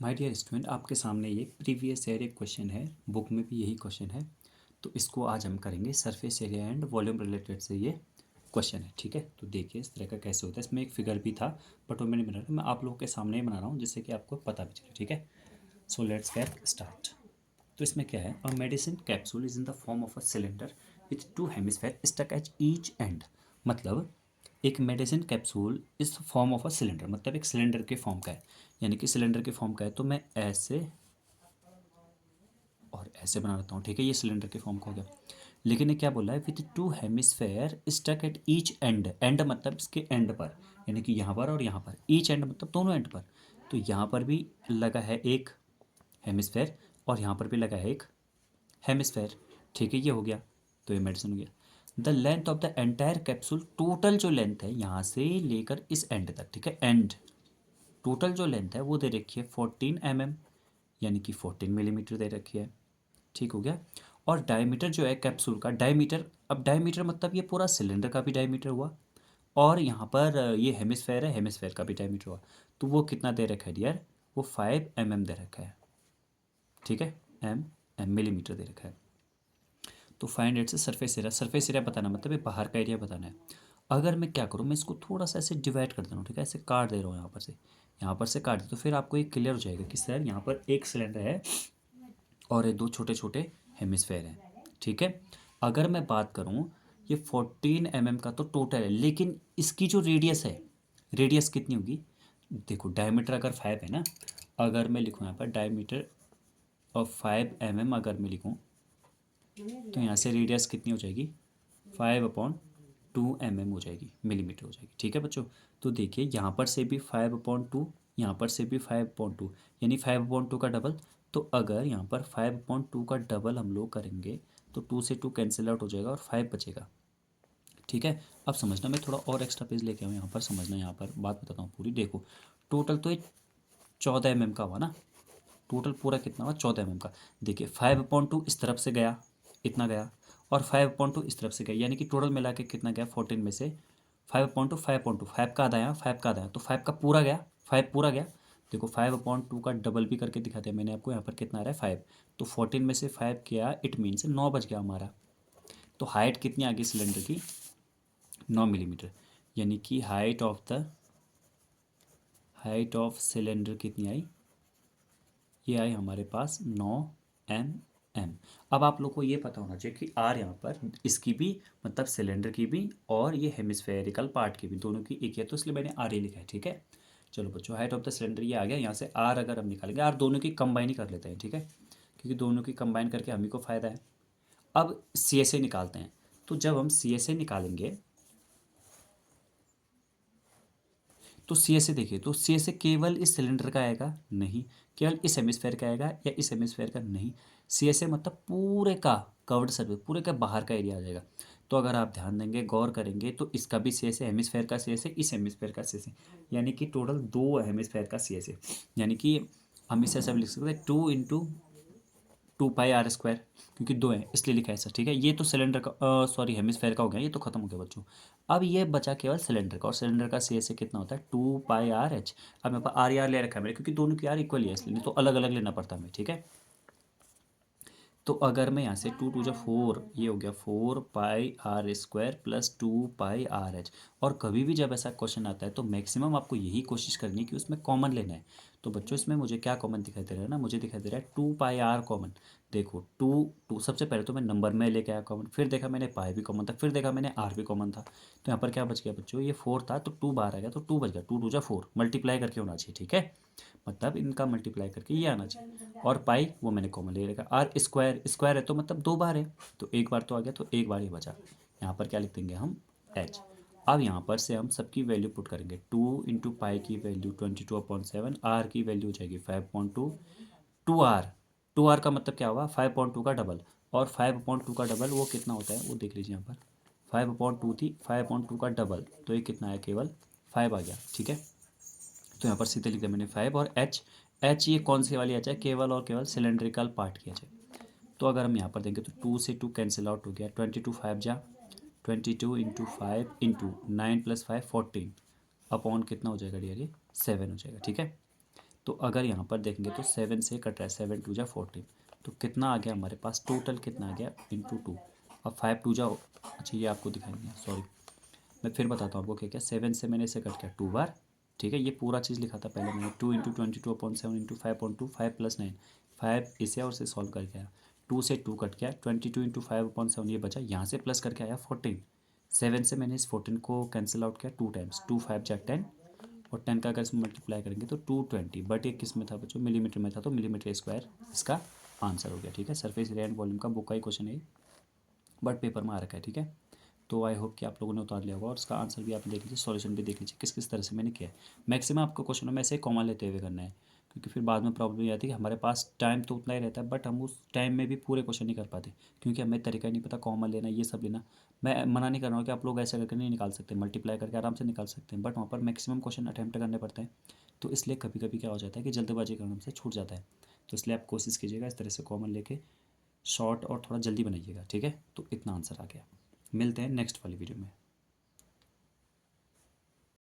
My dear student, आपके सामने ये प्रीवियस ईयर एक क्वेश्चन है, बुक में भी यही क्वेश्चन है। तो इसको आज हम करेंगे surface area and volume related से ये क्वेश्चन है। ठीक है, तो देखिए इस तरह का कैसे होता है। इसमें एक फिगर भी था बट वो मैंने बना रहा, मैं आप लोगों के सामने ही बना रहा हूँ जिससे कि आपको पता भी चले। ठीक है, सो लेट्स गेट स्टार्ट। तो इसमें क्या है, a medicine capsule is in the form of a cylinder with two hemisphere stuck at each end. मतलब एक medicine capsule is form of a cylinder, मतलब एक सिलेंडर के फॉर्म का है, यानी कि सिलेंडर के फॉर्म का है। तो मैं ऐसे और ऐसे बना लेता हूँ। ठीक है, ये सिलेंडर के फॉर्म का हो गया। लेकिन ये क्या बोला है, with two hemisphere stuck at each end. End मतलब इसके एंड पर, यानी कि यहाँ पर और यहाँ पर। ईच एंड मतलब दोनों एंड पर। तो यहाँ पर भी लगा है एक हेमिस्फेयर और यहाँ पर भी लगा है एक हेमिस्फेयर। ठीक है, ये हो गया। तो ये मेडिसिन हो गया। The length of the entire capsule, total जो लेंथ है यहाँ से लेकर इस एंड तक, ठीक है, एंड टोटल जो लेंथ है वो दे रखी है 14 mm, यानी कि 14 मिलीमीटर दे रखी है। ठीक हो गया। और डायमीटर जो है कैप्सूल का, डायमीटर, अब डायमीटर मतलब ये पूरा सिलेंडर का भी डायमीटर हुआ और यहाँ पर ये हेमिस्फेयर है, हेमिस्फेयर का भी डायमीटर हुआ। तो वो कितना दे रखा है डियर, वो 5 mm दे रखा है। ठीक है, एम मिलीमीटर दे रखा है। तो फाइंड इट से सरफेस एरिया, सरफेस एरिया बताना मतलब ये बाहर का एरिया बताना है। अगर मैं क्या करूँ, मैं इसको थोड़ा सा ऐसे डिवाइड कर दे रहा हूँ। ठीक है, ऐसे काट दे रहा हूँ यहाँ पर से काट दे, तो फिर आपको ये क्लियर हो जाएगा कि सर यहाँ पर एक सिलेंडर है और ये दो छोटे छोटे हेमिस्फेयर हैं। ठीक है, अगर मैं बात करूँ ये 14 mm का तो टोटल है, लेकिन इसकी जो रेडियस है, रेडियस कितनी होगी, देखो डायमीटर अगर 5 है ना, अगर मैं लिखूँ यहाँ पर डायमीटर ऑफ 5 mm अगर मैं लिखूँ तो यहाँ से रेडियस कितनी हो जाएगी, 5/2 mm हो जाएगी, मिलीमीटर हो जाएगी। ठीक है बच्चों, तो देखिए यहाँ पर से भी 5/2, यहाँ पर से भी 5/2, यानी 5/2 का डबल। तो अगर यहाँ पर 5/2 का डबल हम लोग करेंगे तो 2 से 2 कैंसिल आउट हो जाएगा और 5 बचेगा। ठीक है, अब समझना, मैं थोड़ा और एक्स्ट्रा पेज लेके आऊँ यहाँ पर, समझना, यहाँ पर बात बताता हूँ पूरी। देखो टोटल तो ये 14 mm का हुआ ना, टोटल पूरा कितना हुआ 14 mm का। देखिए 5/2 इस तरफ से गया, इतना गया, और 5/2 इस तरफ से गया, यानी कि टोटल मिला के कितना गया 14 में से 5/2, 5/2, 5 का आधा यहाँ, 5 का आधा, तो 5 का पूरा गया, 5 पूरा गया। देखो 5/2 का डबल भी करके दिखा दिया मैंने आपको, यहाँ पर कितना आ रहा है 5। तो 14 में से 5 किया, इट मीन्स 9 बच गया हमारा। तो हाइट कितनी आ गई सिलेंडर की, 9 मिलीमीटर, यानी कि हाइट ऑफ सिलेंडर कितनी आई, ये आई हमारे पास 9 mm। अब आप लोग को ये पता होना चाहिए कि आर यहाँ पर इसकी भी, मतलब सिलेंडर की भी और ये हेमिस्फेरिकल पार्ट की भी, दोनों की एक है, तो इसलिए मैंने आर ही लिखा है। ठीक है, चलो बच्चों, हाइट ऑफ द सिलेंडर ये आ गया। यहाँ से आर अगर हम निकालेंगे, आर दोनों की कंबाइन ही कर लेते हैं। ठीक है, क्योंकि दोनों की कंबाइन करके हम ही को फ़ायदा है। अब सी एस ए निकालते हैं। तो जब हम सी एस ए निकालेंगे तो सी एस ए देखिए, तो सी एस ए केवल इस सिलेंडर का आएगा नहीं, केवल इस हेमिस्फेयर का आएगा या इस हेमिस्फेयर का नहीं, सी एस ए मतलब पूरे का कवर्ड सर्फेस, पूरे का बाहर का एरिया आ जाएगा। तो अगर आप ध्यान देंगे, गौर करेंगे, तो इसका भी सी एस ए, हेमिस्फेयर का सी एस ए, इस हेमिस्फेयर का सी एस ए, यानी कि टोटल 2 हेमिस्फेयर का सी एस ए, यानी कि हम इसे ऐसा भी लिख सकते हैं 2 × 2 पाई r², क्योंकि दो है इसलिए लिखा है सर। ठीक है, ये तो सिलेंडर का, सॉरी हेमिस्फेयर का हो गया, ये तो खत्म हो गया बच्चों। अब ये बचा केवल सिलेंडर का, और सिलेंडर का सी एस ए कितना होता है 2 π r h। अब मेरे पास आर यार ले रखा है मेरे, क्योंकि दोनों की आर इक्वल है, इसलिए नहीं तो अलग अलग लेना पड़ता हमें। ठीक है, तो अगर मैं यहाँ से 2 × 2 = 4, ये हो गया 4 π r² प्लस 2 π r h। और कभी भी जब ऐसा क्वेश्चन आता है तो मैक्सिमम आपको यही कोशिश करनी है कि उसमें कॉमन लेना है। तो बच्चों इसमें मुझे क्या कॉमन दिखाई दे रहा है ना, मुझे दिखाई दे रहा है 2 π r कॉमन। देखो टू टू सबसे पहले तो मैं नंबर में लेके आया कॉमन, फिर देखा मैंने पाई भी कॉमन था, फिर देखा मैंने आर भी कॉमन था। तो यहाँ पर क्या बच गया बच्चों, ये 4 था तो 2 बाहर आ गया, तो 2 बच गया। 2 × 2 = 4, मल्टीप्लाई करके होना चाहिए। ठीक है, मतलब इनका मल्टीप्लाई करके ये आना चाहिए। और पाई वो मैंने कॉमन ले रखा, आर स्क्वायर, स्क्वायर है तो मतलब 2 बार है, तो एक बार तो आ गया, तो एक बार ये बचा। यहाँ पर क्या लिख देंगे हम, एच। अब यहाँ पर से हम सबकी वैल्यू पुट करेंगे। 2 × पाई की वैल्यू 22/7, आर की वैल्यू हो जाएगी 5/2, 2 r, 2 r का मतलब क्या हुआ 5/2 का डबल, और 5/2 का डबल वो कितना होता है वो देख लीजिए यहाँ पर, 5/2 थी, 5/2 का डबल, तो ये कितना है, केवल 5 आ गया। ठीक है, तो यहाँ पर सीधे लिख दिया मैंने 5, और एच, एच ये कौन सी वाली एच है, केवल और केवल सिलेंड्रिकल पार्ट की एच है। तो अगर हम यहाँ पर देंगे तो 2 से 2 कैंसिल आउट हो गया, 22 5 जा, 22 × 5 × 9 + 5 14, अपॉन कितना हो जाएगा डियर, ये 7 हो जाएगा। ठीक है, तो अगर यहाँ पर देखेंगे तो 7 से कट रहा है, 7 टू जा 14, तो कितना आ गया हमारे पास टोटल, कितना आ गया इंटू 2। अब 5 टू जा, अच्छा ये आपको दिखाई दिया, सॉरी मैं फिर बताता हूँ आपको क्या क्या। 7 से मैंने इसे कट किया 2 बार, ठीक है, ये पूरा चीज़ लिखा था पहले मैंने, 2 इंटू 22/7 इंटू 5/2, 5 + 9, 5 इसे और से सॉल्व करके आया, 2 से 2 कट गया, 22 इंटू 5/7 ये बचा, यहाँ से प्लस करके आया 14, 7 से मैंने इस 14 को कैंसिल आउट किया 2 टाइम्स, 2 5 जा 10, और 10 का अगर इसमें मल्टीप्लाई करेंगे तो 220, बट ये किस में था बच्चों, मिलीमीटर में था, तो मिलीमीटर स्क्वायर इसका आंसर हो गया, ठीक है। सरफेस एरिया एंड वॉल्यूम का बुक का ही क्वेश्चन है, बट पेपर में आ रखा है, ठीक है। तो आई होप कि आप लोगों ने उतार लिया होगा, और उसका आंसर भी आप देख लीजिए, सॉल्यूशन भी देख लीजिए किस किस तरह से मैंने किया है। मैक्सिमम आपको क्वेश्चनों में ऐसे कॉमन लेते हुए करना है, क्योंकि फिर बाद में प्रॉब्लम ये आती है कि हमारे पास टाइम तो उतना ही रहता है, बट हम उस टाइम में भी पूरे क्वेश्चन नहीं कर पाते, क्योंकि हमें तरीका ही नहीं पता, कॉमन लेना ये सब लेना। मैं मना नहीं कर रहा हूँ कि आप लोग ऐसा करके नहीं निकाल सकते, मल्टीप्लाई करके आराम से निकाल सकते हैं, बट वहाँ पर मैक्सिमम क्वेश्चन अटैम्प्ट करने पड़ते हैं, तो इसलिए कभी कभी क्या हो जाता है कि जल्दबाजी के कारण से छूट जाता है। तो इसलिए आप कोशिश कीजिएगा इस तरह से कॉमन लेके शॉर्ट और थोड़ा जल्दी बनाइएगा, ठीक है। तो इतना आंसर आ गया, मिलते हैं नेक्स्ट वाली वीडियो में।